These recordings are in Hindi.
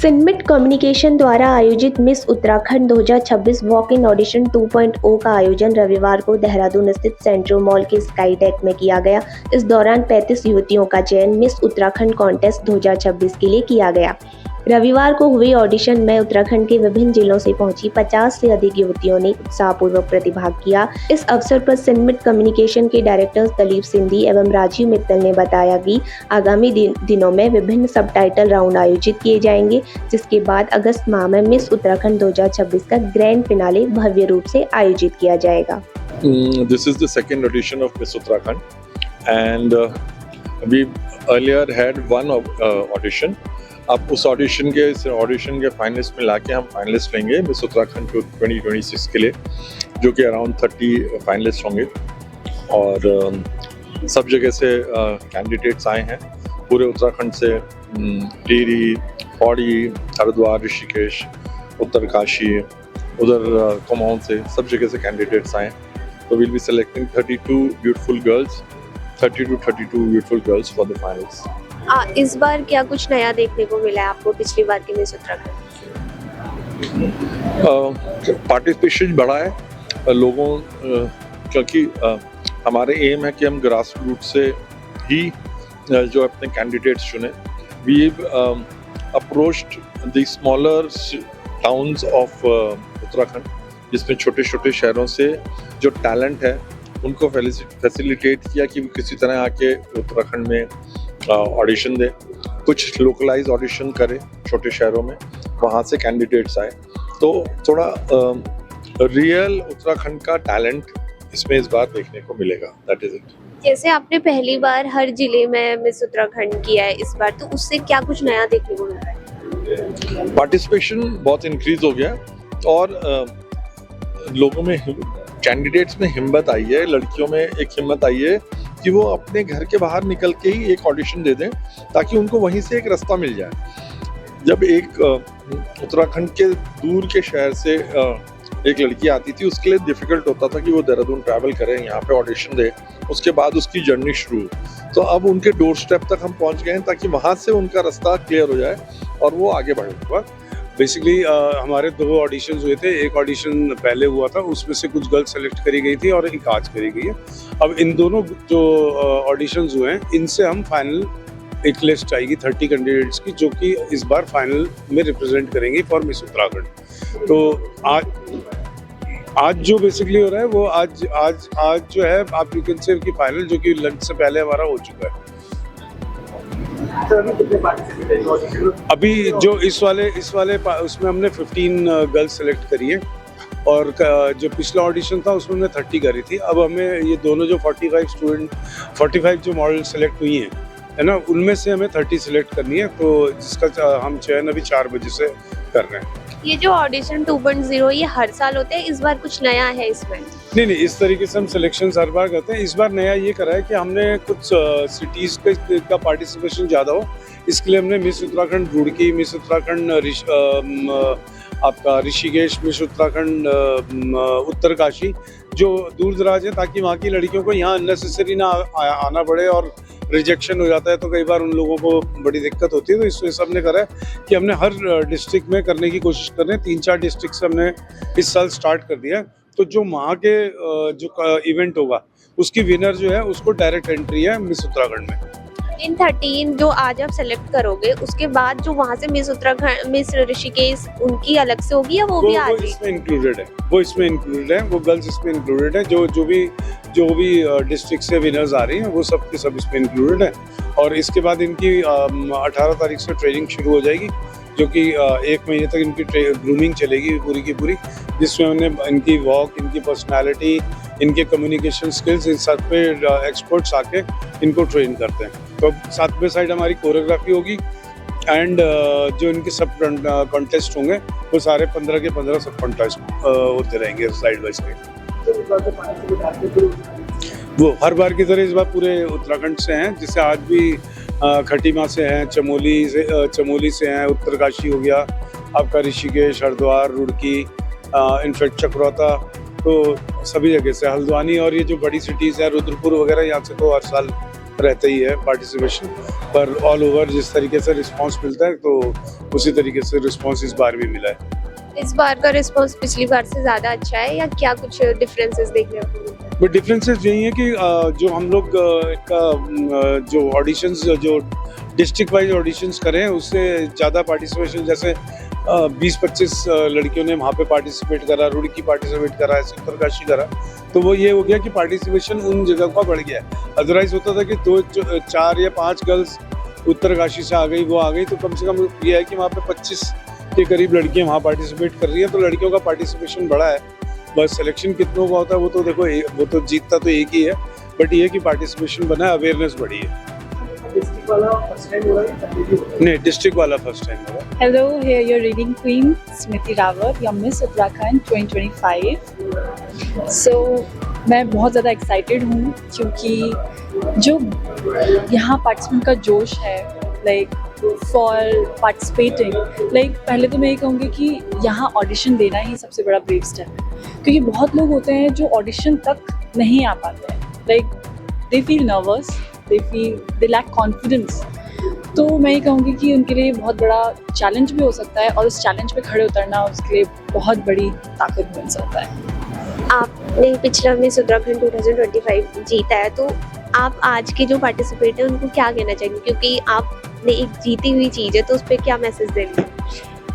फिनमिट कम्युनिकेशन द्वारा आयोजित miss Uttarakhand 2026 walk in audition 2.0 का आयोजन रविवार को देहरादून स्थित सेंट्रो मॉल के स्काई डेक में किया गया। इस दौरान 35 युवतियों का चयन मिस उत्तराखंड कॉन्टेस्ट 2026 के लिए किया गया। रविवार को हुई ऑडिशन में उत्तराखंड के विभिन्न जिलों से पहुंची 50 से अधिक युवतियों ने उत्साहपूर्वक प्रतिभाग किया। इस अवसर पर फिनमिट कम्युनिकेशन के डायरेक्टर दलीप सिंधी एवं राजीव मित्तल ने बताया कि आगामी दिनों में विभिन्न सबटाइटल राउंड आयोजित किए जाएंगे, जिसके बाद अगस्त माह में मिस उत्तराखंड 2026 का ग्रैंड फिनाले भव्य रूप से आयोजित किया जाएगा। This is the second edition of Miss Uttarakhand, and we earlier had one audition. अब उस ऑडिशन के फाइनलिस्ट में लाके हम फाइनलिस्ट लेंगे मिस उत्तराखंड 2026 के लिए, जो कि अराउंड 30 फाइनलिस्ट होंगे और सब जगह से कैंडिडेट्स आए हैं। पूरे उत्तराखंड से टिहरी, पौड़ी, हरिद्वार, ऋषिकेश, उत्तरकाशी, उधर कुमाऊं से सब जगह से कैंडिडेट्स आए। तो will be selecting 32 beautiful girls for the finals. इस बार क्या कुछ नया देखने को मिला है आपको पिछली बार की मिस उत्तराखंड? पार्टिसिपेशन बढ़ा है लोगों, क्योंकि हमारे एम है कि हम ग्रास रूट से ही जो अपने कैंडिडेट्स चुने। We approached the smaller towns of Uttarakhand, जिसमें छोटे छोटे शहरों से जो टैलेंट है उनको फैसिलिटेट किया कि किसी तरह आके उत्तराखंड में ऑडिशन दे, कुछ लोकलाइज ऑडिशन करे छोटे शहरों में, वहाँ से कैंडिडेट्स आए। तो थोड़ा रियल उत्तराखंड का टैलेंट इसमें इस बार देखने को मिलेगा। That is it. जैसे आपने पहली बार हर जिले में मिस उत्तराखंड किया है, इस बार तो उससे क्या कुछ नया देखने को मिल रहा है? पार्टिसिपेशन बहुत इंक्रीज हो गया और लोगों में, कैंडिडेट्स में हिम्मत आई है, लड़कियों में एक हिम्मत आई है कि वो अपने घर के बाहर निकल के ही एक ऑडिशन दे दें, ताकि उनको वहीं से एक रास्ता मिल जाए। जब एक उत्तराखंड के दूर के शहर से एक लड़की आती थी, उसके लिए डिफिकल्ट होता था कि वो देहरादून ट्रैवल करे, यहाँ पे ऑडिशन दे, उसके बाद उसकी जर्नी शुरू। तो अब उनके डोर स्टेप तक हम पहुँच गए हैं, ताकि वहाँ से उनका रास्ता क्लियर हो जाए और वो आगे बढ़े। बेसिकली हमारे 2 ऑडिशंस हुए थे। एक ऑडिशन पहले हुआ था, उसमें से कुछ गर्ल्स सेलेक्ट करी गई थी और एक आज करी गई है। अब इन दोनों जो ऑडिशंस हुए हैं, इनसे हम फाइनल एक लिस्ट आएगी 30 कैंडिडेट्स की, जो कि इस बार फाइनल में रिप्रेजेंट करेंगे फॉर मिस उत्तराखंड। तो आज जो बेसिकली हो रहा है वो आज जो है आप यू कैन से कि फाइनल, जो कि लंच से पहले हमारा हो चुका है। अभी जो इस वाले उसमें हमने 15 गर्ल्स सेलेक्ट करी है और जो पिछला ऑडिशन था उसमें हमने 30 करी थी। अब हमें ये दोनों जो 45 जो मॉडल सेलेक्ट हुई हैं, है ना, उनमें से हमें 30 सिलेक्ट करनी है। तो जिसका हम चयन अभी 4 बजे से कर रहे हैं। ये जो ऑडिशन 2.0 ये हर साल होते हैं, इस बार कुछ नया है इसमें? नहीं, इस तरीके से हम सिलेक्शन हर बार करते हैं। इस बार नया ये करा है कि हमने कुछ सिटीज का पार्टिसिपेशन ज़्यादा हो, इसके लिए हमने मिस उत्तराखंड रुड़की, मिस उत्तराखंड आपका ऋषिकेश, मिस उत्तराखंड उत्तरकाशी, जो दूर दराज है, ताकि वहाँ की लड़कियों को यहाँ अननेसेसरी ना आना पड़े और रिजेक्शन हो जाता है तो कई बार उन लोगों को बड़ी दिक्कत होती है। तो इस वजह से हमने करा है कि हमने हर डिस्ट्रिक्ट में करने की कोशिश कर रहे हैं। 3-4 डिस्ट्रिक्ट से हमने इस साल स्टार्ट कर दिया है। तो जो वहाँ के जो इवेंट होगा उसकी विनर जो है उसको डायरेक्ट एंट्री है मिस उत्तराखंड में। इन 13 जो आज आप सेलेक्ट करोगे, उसके बाद जो वहाँ से मिस उत्तराखंड, मिस ऋषिकेश, उनकी अलग से होगी या वो भी आज इसमें इंक्लूडेड है? वो इसमें इंक्लूडेड है, वो गर्ल्स इसमें इंक्लूडेड है। जो भी डिस्ट्रिक्ट से विनर्स आ रही हैं वो सब के सब इसमें इंक्लूडेड है। और इसके बाद इनकी 18 तारीख से ट्रेनिंग शुरू हो जाएगी, जो कि 1 महीने तक इनकी ग्रूमिंग चलेगी पूरी की पूरी, जिसमें उन्हें इनकी वॉक, इनकी पर्सनालिटी, इनके कम्युनिकेशन स्किल्स, इन सब पे एक्सपर्ट्स आके इनको ट्रेन करते हैं। तो साथ में साइड हमारी कोरियोग्राफी होगी एंड जो इनके सब कॉन्टेस्ट होंगे वो सारे 15 के 15 सब कॉन्टेस्ट होते रहेंगे साइड बाय साइड। वो हर बार की तरह इस बार पूरे उत्तराखंड से हैं, जिससे आज भी खटीमा से हैं, चमोली से हैं, उत्तरकाशी हो गया आपका, ऋषिकेश, हरिद्वार, रुड़की, इनफैक्ट चक्राता, तो सभी जगह से, हल्द्वानी और ये जो बड़ी सिटीज़ है रुद्रपुर वगैरह, यहाँ से तो हर साल रहता ही है पार्टिसिपेशन, पर ऑल ओवर जिस तरीके से रिस्पांस मिलता है तो उसी तरीके से रिस्पांस इस बार भी मिला है। इस बार का रिस्पांस पिछली बार से ज़्यादा अच्छा है या क्या कुछ डिफरेंसेस देखने को मिलते हैं? बट डिफरेंसेस यही है कि जो हम लोग का जो ऑडिशंस जो डिस्ट्रिक्ट वाइज ऑडिशंस करें उससे ज़्यादा पार्टिसिपेशन, जैसे 20-25 लड़कियों ने वहाँ पे पार्टिसिपेट करा, रुड़की पार्टिसिपेट करा, ऐसे उत्तरकाशी करा, तो वो ये हो गया कि पार्टिसिपेशन उन जगह का बढ़ गया। अदरवाइज होता था कि 4 या 5 गर्ल्स उत्तरकाशी से आ गई, वो आ गई, तो कम से कम ये है कि वहाँ पे 25 के करीब लड़कियाँ वहाँ पार्टिसिपेट कर रही हैं, तो लड़कियों का पार्टिसिपेशन बढ़ा है। बस सिलेक्शन कितनों का होता है वो तो देखो, वो तो जीतता तो एक ही है, बट ये कि पार्टिसिपेशन बना है, अवेयरनेस बढ़ी है। नहीं, डिस्ट्रिक्ट वाला फर्स्ट टाइम हुआ। Hello, here your reading queen Smriti Rawat, your Miss Uttarakhand 2025. So मैं बहुत ज़्यादा एक्साइटेड हूँ क्योंकि जो यहाँ पार्टिसिपेंट का जोश है, लाइक फॉर पार्टिसिपेटिंग, लाइक पहले तो मैं ये कहूँगी कि यहाँ ऑडिशन देना ही सबसे बड़ा ब्रेव स्टेप है, क्योंकि बहुत लोग होते हैं जो ऑडिशन तक नहीं आ पाते हैं, like they feel nervous, they lack confidence. तो मैं ये कहूँगी कि उनके लिए बहुत बड़ा चैलेंज भी हो सकता है, और उस चैलेंज पे खड़े उतरना उसके लिए बहुत बड़ी ताकत बन सकता है। आपने पिछला मिस उत्तराखंड 2025 जीता है, तो आप आज के जो पार्टिसिपेट हैं उनको क्या कहना चाहेंगे, क्योंकि आपने एक जीती हुई चीज़ है, तो उस पर क्या मैसेज देंगे?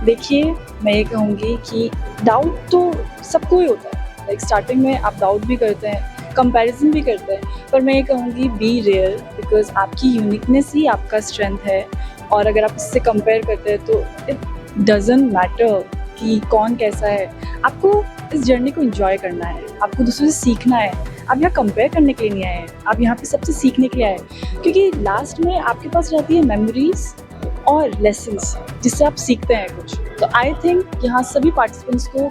देखिए, मैं ये कहूँगी कि डाउट तो सबको ही होता है, लाइक स्टार्टिंग में आप डाउट भी करते हैं, कंपैरिजन भी करते हैं, पर मैं ये कहूँगी बी रियल, बिकॉज आपकी यूनिकनेस ही आपका स्ट्रेंथ है, और अगर आप इससे कंपेयर करते हैं तो इट डजंट मैटर कि कौन कैसा है। आपको इस जर्नी को एंजॉय करना है, आपको दूसरों से सीखना है। आप यहाँ कंपेयर करने के लिए नहीं आए हैं, आप यहाँ पे सबसे सीखने के लिए आए हैं, क्योंकि लास्ट में आपके पास रहती है मेमोरीज और लेसन्स जिससे आप सीखते हैं कुछ। तो आई थिंक यहाँ सभी पार्टिसिपेंट्स को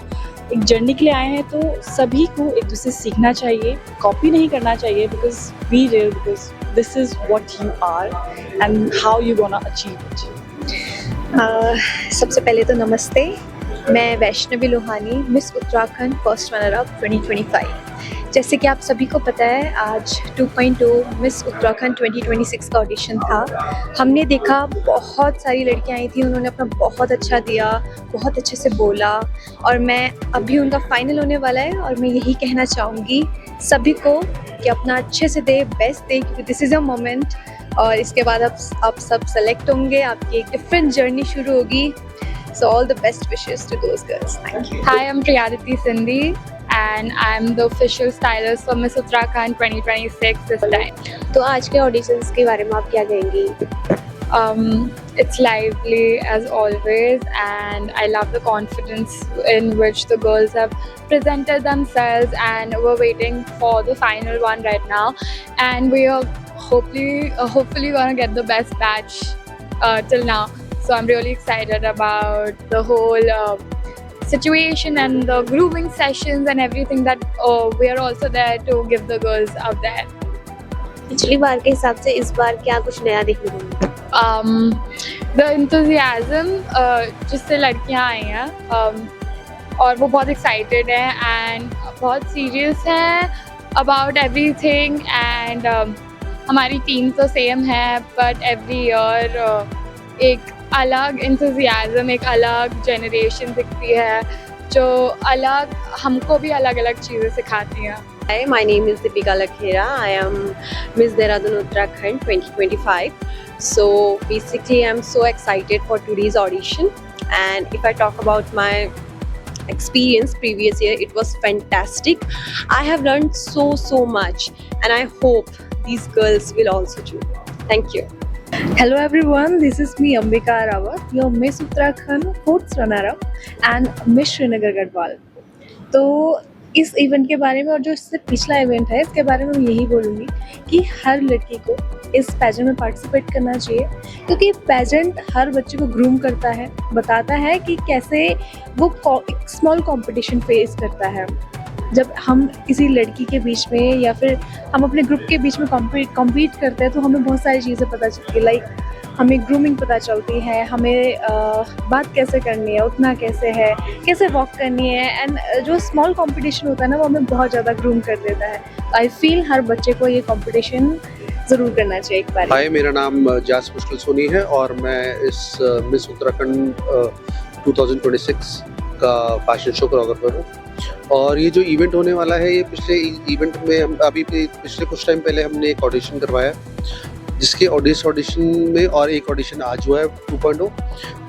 एक जर्नी के लिए आए हैं, तो सभी को एक दूसरे से सीखना चाहिए, कॉपी नहीं करना चाहिए, because be real, because this is what you are and how you gonna achieve it. सबसे पहले तो नमस्ते, मैं Vaishnavi Lohani, Miss Uttarakhand first runner up 2025। जैसे कि आप सभी को पता है, आज 2.0 मिस उत्तराखंड 2026 का ऑडिशन था। हमने देखा बहुत सारी लड़कियां आई थी, उन्होंने अपना बहुत अच्छा दिया, बहुत अच्छे से बोला, और मैं अभी उनका फाइनल होने वाला है, और मैं यही कहना चाहूँगी सभी को कि अपना अच्छे से दे, बेस्ट दे, क्योंकि दिस इज़ अ मोमेंट, और इसके बाद आप सब सेलेक्ट होंगे, आपकी एक डिफरेंट जर्नी शुरू होगी। So all the best wishes to those girls. Thank you. Hi, I'm Priyaditi Sindhi and I'm the official stylist for Miss Uttarakhand 2026 this time. तो आज के ऑडिशंस के बारे में आप क्या कहेंगी? It's lively as always, and I love the confidence in which the girls have presented themselves, and we're waiting for the final one right now, and we are hopefully gonna get the best batch till now. So I'm really excited about the whole situation and the grooming sessions and everything that we are also there to give the girls out there. पिछली बार के हिसाब से इस बार क्या कुछ नया देखने को मिला? The enthusiasm जिससे लड़कियां आई हैं, और वो बहुत excited हैं and बहुत serious हैं about everything, and हमारी टीम तो सेम है, but every year एक अलग enthusiasm, एक अलग generation दिखती है जो अलग हमको भी अलग अलग चीज़ें सिखाती हैं। Hi, my name is Deepika Lakhera. I am Miss Dehradun Uttarakhand 2025. So basically I'm so excited for today's audition, and if I talk about my experience previous year, it was fantastic. I have learned so much, and I hope these girls will also too. Thank you. Hello everyone, this is me Ambika Rawat, your Miss Uttarakhand 4th runner-up and Miss Srinagar Garhwal. तो इस इवेंट के बारे में, और जो इससे पिछला इवेंट है, इसके बारे में मैं यही बोलूँगी कि हर लड़की को इस पैजेंट में पार्टिसिपेट करना चाहिए, क्योंकि पैजेंट हर बच्चे को ग्रूम करता है, बताता है कि कैसे वो एक स्मॉल कंपटीशन फेस करता है। जब हम किसी लड़की के बीच में या फिर हम अपने ग्रुप के बीच में कम्पीट करते हैं, तो हमें बहुत सारी चीज़ें पता चलती है, लाइक हमें ग्रूमिंग पता चलती है, हमें बात कैसे करनी है, उठना कैसे है, कैसे वॉक करनी है, एंड जो स्मॉल कंपटीशन होता है ना, वो हमें बहुत ज़्यादा ग्रूम कर देता है। आई फील हर बच्चे को ये कंपटीशन ज़रूर करना चाहिए एक बार। हाय, मेरा नाम जास मुश्किल सोनी है और मैं इस मिस उत्तराखंड 2026 का फैशन शो कोरियोग्राफर हूँ। और ये जो इवेंट होने वाला है, ये पिछले इवेंट में हम पिछले कुछ टाइम पहले हमने एक ऑडिशन करवाया, जिसके ऑडिशन में और एक ऑडिशन आज हुआ है 2.0।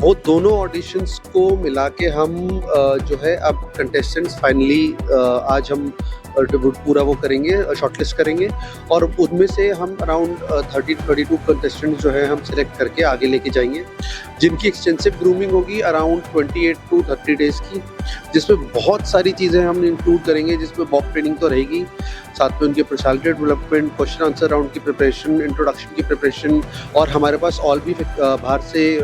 वो दोनों ऑडिशंस को मिला के हम जो है अब कंटेस्टेंट्स फाइनली आज हम पूरा वो करेंगे, शॉर्टलिस्ट करेंगे और उनमें से हम अराउंड 32 कंटेस्टेंट्स जो है हम सिलेक्ट करके आगे लेके जाएंगे, जिनकी एक्सटेंसिव ग्रूमिंग होगी अराउंड 28 to 30 डेज़ की, जिसमें बहुत सारी चीज़ें हम इंक्लूड करेंगे, जिसमें वॉक ट्रेनिंग तो रहेगी, साथ में उनके personality development, question answer round की प्रिपरेशन, इंट्रोडक्शन की प्रिपरेशन, और हमारे पास और भी बाहर से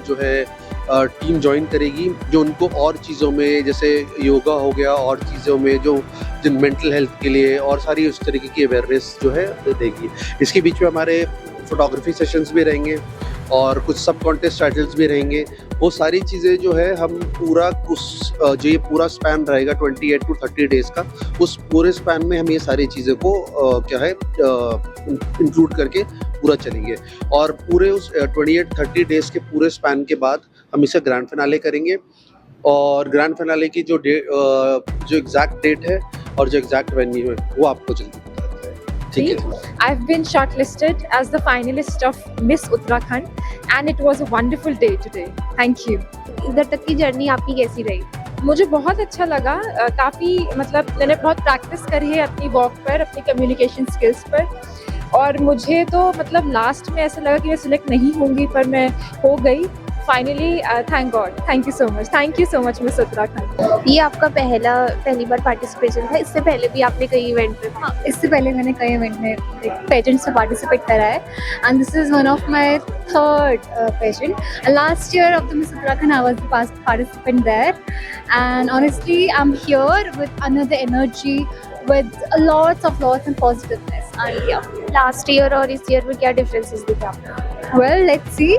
जो है टीम ज्वाइन करेगी जो उनको और चीज़ों में, जैसे योगा हो गया, और चीज़ों में जो जिन मेंटल हेल्थ के लिए और सारी उस तरीके की अवेयरनेस जो है देगी। इसके बीच में हमारे फोटोग्राफी सेशंस भी रहेंगे और कुछ सब कॉन्टेस्ट टाइटल्स भी रहेंगे। वो सारी चीज़ें जो है हम पूरा जो ये पूरा स्पैन रहेगा 28 to 30 डेज़ का, उस पूरे स्पैन में हम ये सारी चीज़ें को क्या है इंक्लूड करके पूरा चलेंगे। और पूरे उस 28-30 डेज़ के पूरे स्पैन के बाद हम इसे ग्रैंड फिनाले करेंगे, और ग्रैंड फिनाले की जो एग्जैक्ट डेट है और जो एग्जैक्ट वेन्यू है वो आपको जल्दी बताते हैं, ठीक है। I've been shortlisted as the finalist of Miss Uttarakhand and it was a wonderful day today. Thank you. इधर तक की जर्नी आपकी कैसी रही? मुझे बहुत अच्छा लगा, काफ़ी मतलब मैंने बहुत प्रैक्टिस करी है अपनी वॉक पर, अपनी कम्युनिकेशन स्किल्स पर, और मुझे तो मतलब लास्ट में ऐसा लगा कि मैं सिलेक्ट नहीं होंगी, पर मैं हो गई finally. Thank God, thank you so much miss Uttarakhand. ये आपका पहली बार पार्टिसिपेशन था, इससे पहले भी आपने कई इवेंट में? हाँ, इससे पहले मैंने कई इवेंट में पेजेंट्स में पार्टिसिपेट करा है, and this is one of my third pageant. Last year of the Miss Uttarakhand I was the participant there, and honestly I am here with another energy, with lots and positiveness. And yeah, last year और इस ईयर में क्या डिफरेंसेस दिखे आपको? well, let's see.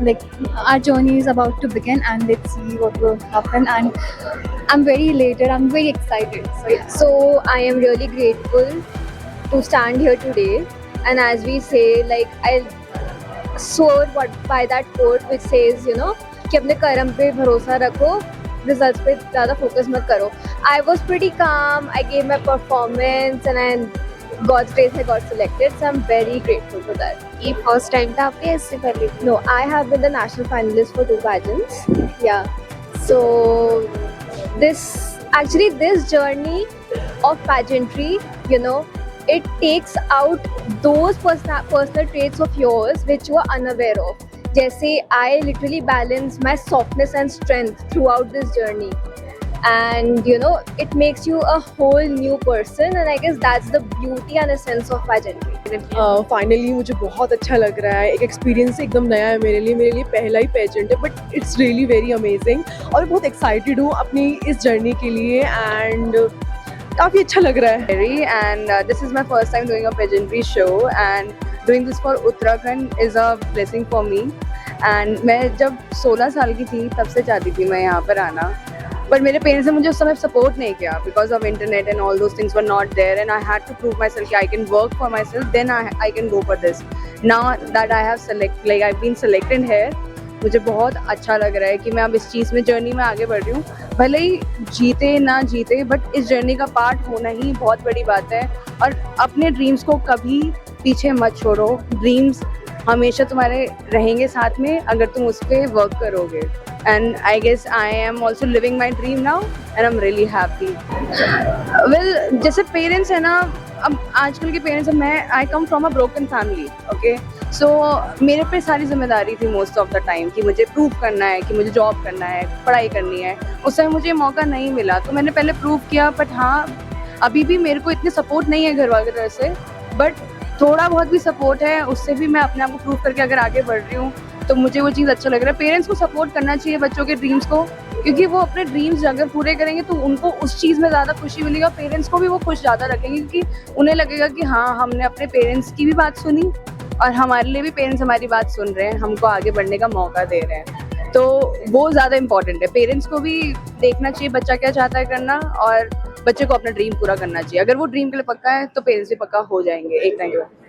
Like our journey is about to begin, and let's see what will happen. And I'm very elated. I'm very excited. So yeah. So I am really grateful to stand here today, and as we say, like I swore by that quote which says, you know, कि अपने कर्म पे भरोसा रखो, रिजल्ट्स पे ज़्यादा फोकस मत करो। I was pretty calm. I gave my performance, and God's grace I got selected, so I'm very grateful for that. ये फर्स्ट टाइम था आपके, इससे पहले? No, I have been the national finalist for 2 pageants. Yeah. So this journey of pageantry, you know, it takes out those personal traits of yours which you are unaware of. जैसे I literally balance my softness and strength throughout this journey, and you know, it makes you a whole new person, and I guess that's the beauty and essence of pageantry. Finally मुझे बहुत अच्छा लग रहा है, एक एक्सपीरियंस एकदम नया है मेरे लिए पहला ही पेजेंट है, but it's really very amazing, और बहुत एक्साइटेड हूँ अपनी इस जर्नी के लिए, एंड काफ़ी अच्छा लग रहा है। And this is my first time doing a pageantry show, and doing this for Uttarakhand is a blessing for me. And मैं जब 16 साल की थी तब से चाहती थी मैं यहाँ पर आना, पर मेरे पेरेंट्स ने मुझे उस समय सपोर्ट नहीं किया because of internet and all those things were not there, and I had to prove myself कि I can work for myself, then I can go for this. Now that I have been selected here, मुझे बहुत अच्छा लग रहा है कि मैं अब इस चीज़ में जर्नी में आगे बढ़ रही हूँ। भले ही जीते ना जीते, बट इस जर्नी का पार्ट होना ही बहुत बड़ी बात है, और अपने ड्रीम्स को कभी पीछे मत छोड़ो। ड्रीम्स हमेशा तुम्हारे रहेंगे साथ में अगर तुम उस पर वर्क करोगे, and I guess I am also living my dream now and I am really happy. Well, जैसे पेरेंट्स है ना, अब आजकल के parents, I come from a broken family, okay, so मेरे पे सारी जिम्मेदारी थी मोस्ट ऑफ द टाइम कि मुझे प्रूव करना है, कि मुझे जॉब करना है, पढ़ाई करनी है। उस समय मुझे मौका नहीं मिला, तो मैंने पहले प्रूव किया, बट हाँ, अभी भी मेरे को इतनी सपोर्ट नहीं है घर वालों की तरफ से, बट थोड़ा बहुत भी सपोर्ट है, उससे भी मैं अपने आप को प्रूव करके अगर आगे बढ़ रही हूँ, तो मुझे वो चीज़ अच्छा लग रहा है। पेरेंट्स को सपोर्ट करना चाहिए बच्चों के ड्रीम्स को, क्योंकि वो अपने ड्रीम्स अगर पूरे करेंगे तो उनको उस चीज़ में ज़्यादा खुशी मिलेगी, और पेरेंट्स को भी वो खुश ज़्यादा रखेंगे, क्योंकि उन्हें लगेगा कि हाँ, हमने अपने पेरेंट्स की भी बात सुनी, और हमारे लिए भी पेरेंट्स हमारी बात सुन रहे हैं, हमको आगे बढ़ने का मौका दे रहे हैं, तो वो ज़्यादा इम्पॉर्टेंट है। पेरेंट्स को भी देखना चाहिए बच्चा क्या चाहता है करना, और बच्चे को अपना ड्रीम पूरा करना चाहिए। अगर वो ड्रीम के लिए पक्का है तो पेरेंट्स भी पक्का हो जाएंगे एक टाइम के बाद।